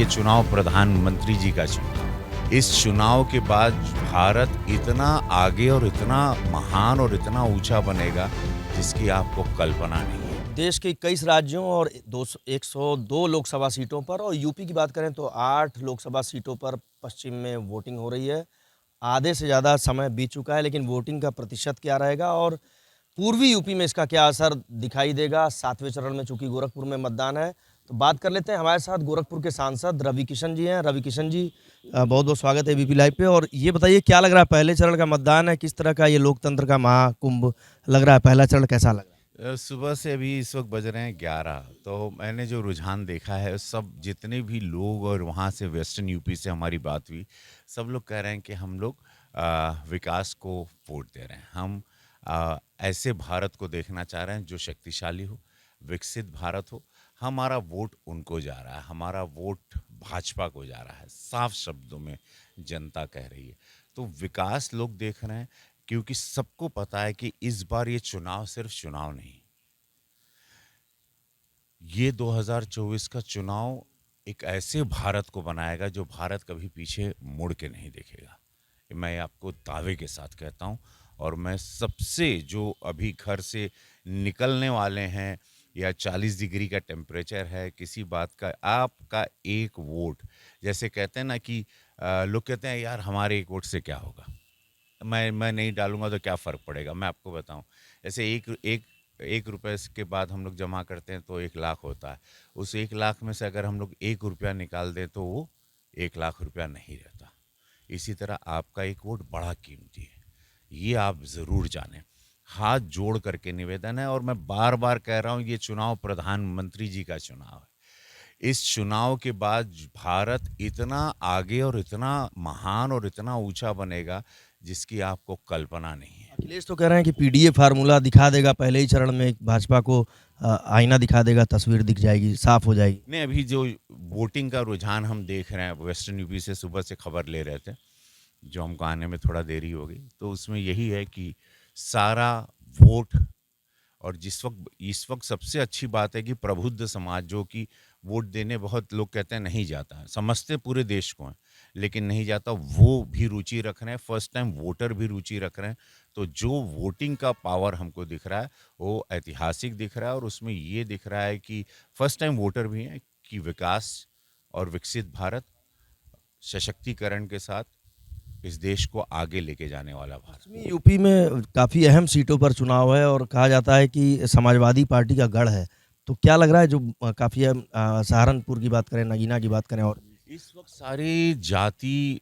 ये चुनाव प्रधानमंत्री जी का चुनाव। इस चुनाव के बाद भारत इतना आगे और इतना महान और इतना ऊंचा बनेगा जिसकी आपको कल्पना नहीं है। देश के 21 राज्यों और 102 लोकसभा सीटों पर और यूपी की बात करें तो 8 लोकसभा सीटों पर पश्चिम में वोटिंग हो रही है। आधे से ज़्यादा समय बीत चुका है, लेकिन वोटिंग का प्रतिशत क्या रहेगा और पूर्वी यूपी में इसका क्या असर दिखाई देगा। 7वें चरण में चूंकि गोरखपुर में मतदान है, तो बात कर लेते हैं। हमारे साथ गोरखपुर के सांसद रवि किशन जी हैं। रवि किशन जी, बहुत बहुत स्वागत है एबीपी लाइव पे। और ये बताइए, क्या लग रहा है, पहले चरण का मतदान है, किस तरह का ये लोकतंत्र का महाकुंभ लग रहा है? पहला चरण कैसा लग रहा है? सुबह से अभी इस वक्त बज रहे हैं 11, तो मैंने जो रुझान देखा है, सब जितने भी लोग और वहाँ से वेस्टर्न यूपी से हमारी बात हुई, सब लोग कह रहे हैं कि हम लोग विकास को वोट दे रहे हैं। हम ऐसे भारत को देखना चाह रहे हैं जो शक्तिशाली हो, विकसित भारत हो। हमारा वोट उनको जा रहा है, हमारा वोट भाजपा को जा रहा है, साफ शब्दों में जनता कह रही है। तो विकास लोग देख रहे हैं, क्योंकि सबको पता है कि इस बार ये चुनाव सिर्फ चुनाव नहीं, ये 2024 का चुनाव एक ऐसे भारत को बनाएगा जो भारत कभी पीछे मुड़ के नहीं देखेगा। मैं आपको दावे के साथ कहता हूँ। और मैं सबसे, जो अभी घर से निकलने वाले हैं या 40 डिग्री का टेम्परेचर है, किसी बात का, आपका एक वोट, जैसे कहते हैं ना कि लोग कहते हैं यार हमारे एक वोट से क्या होगा, मैं नहीं डालूंगा तो क्या फ़र्क पड़ेगा। मैं आपको बताऊं, ऐसे एक रुपये के बाद हम लोग जमा करते हैं तो 1 लाख होता है। उस 1 लाख में से अगर हम लोग 1 रुपया निकाल दें तो वो 1 लाख रुपया नहीं रहता। इसी तरह आपका एक वोट बड़ा कीमती है, ये आप ज़रूर जानें। हाथ जोड़ करके निवेदन है, और मैं बार बार कह रहा हूँ, ये चुनाव प्रधानमंत्री जी का चुनाव है। इस चुनाव के बाद भारत इतना आगे और इतना महान और इतना ऊंचा बनेगा जिसकी आपको कल्पना नहीं है। अखिलेश तो कह रहे हैं कि पीडीए फार्मूला दिखा देगा पहले ही चरण में, भाजपा को आईना दिखा देगा, तस्वीर दिख जाएगी, साफ हो जाएगी। नहीं, अभी जो वोटिंग का रुझान हम देख रहे हैं, वेस्टर्न यूपी से सुबह से खबर ले रहे थे, जो हमको आने में थोड़ा देरी हो गई, तो उसमें यही है कि सारा वोट, और इस वक्त सबसे अच्छी बात है कि प्रबुद्ध समाज, जो कि वोट देने बहुत लोग कहते हैं नहीं जाता है, समझते पूरे देश को है लेकिन नहीं जाता, वो भी रुचि रख रहे हैं। फर्स्ट टाइम वोटर भी रुचि रख रहे हैं। तो जो वोटिंग का पावर हमको दिख रहा है वो ऐतिहासिक दिख रहा है, और उसमें ये दिख रहा है कि फर्स्ट टाइम वोटर भी हैं कि विकास और विकसित भारत, सशक्तिकरण के साथ इस देश को आगे लेके जाने वाला भारत। यूपी में काफ़ी अहम सीटों पर चुनाव है और कहा जाता है कि समाजवादी पार्टी का गढ़ है। तो क्या लग रहा है, जो काफ़ी अहम, सहारनपुर की बात करें, नगीना की बात करें, और इस वक्त सारी जाति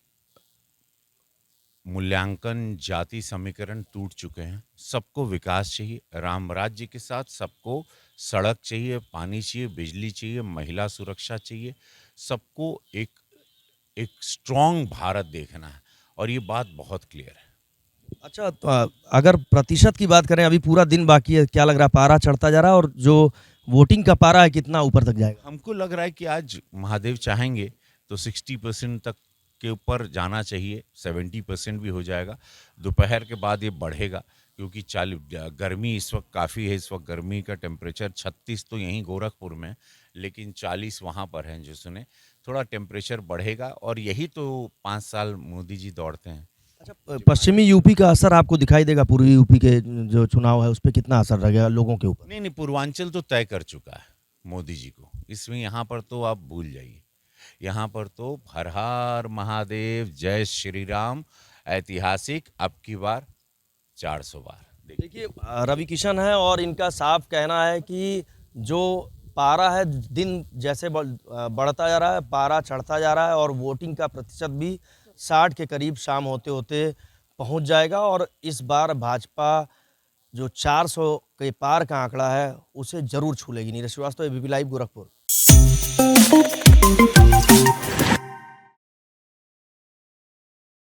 मूल्यांकन, जाति समीकरण टूट चुके हैं। सबको विकास चाहिए, राम राज्य के साथ सबको सड़क चाहिए, पानी चाहिए, बिजली चाहिए, महिला सुरक्षा चाहिए। सबको एक स्ट्रॉन्ग भारत देखना है, और ये बात बहुत क्लियर है। अच्छा, तो अगर प्रतिशत की बात करें, अभी पूरा दिन बाकी है, क्या लग रहा है, पारा चढ़ता जा रहा है? और जो वोटिंग का पारा है, कितना ऊपर तक जाएगा? हमको लग रहा है कि आज महादेव चाहेंगे तो 60% तक के ऊपर जाना चाहिए, 70% भी हो जाएगा। दोपहर के बाद ये बढ़ेगा, क्योंकि गर्मी इस वक्त काफ़ी है। इस वक्त गर्मी का टेम्परेचर 36 तो यहीं गोरखपुर में, लेकिन 40 वहाँ पर हैं जो सुने। थोड़ा टेम्परेचर बढ़ेगा, और यही तो 5 साल मोदी जी दौड़ते हैं। अच्छा, पश्चिमी यूपी का असर आपको दिखाई देगा? पूर्वी यूपी के जो चुनाव है उस पर कितना असर रहेगा लोगों के ऊपर? नहीं, पूर्वांचल तो तय कर चुका है मोदी जी को, इसमें यहाँ पर तो आप भूल जाइए। यहाँ पर तो हर हर महादेव, जय श्री राम, ऐतिहासिक, अब की बार 400 बार। देखिए, रवि किशन है और इनका साफ कहना है कि जो पारा है, दिन जैसे बढ़ता जा रहा है, पारा चढ़ता जा रहा है, और वोटिंग का प्रतिशत भी 60 के करीब शाम होते होते पहुंच जाएगा। और इस बार भाजपा जो 400 के पार का आंकड़ा है उसे जरूर छू लेगी। Neeraj Srivastava, ABP live, Gorakhpur.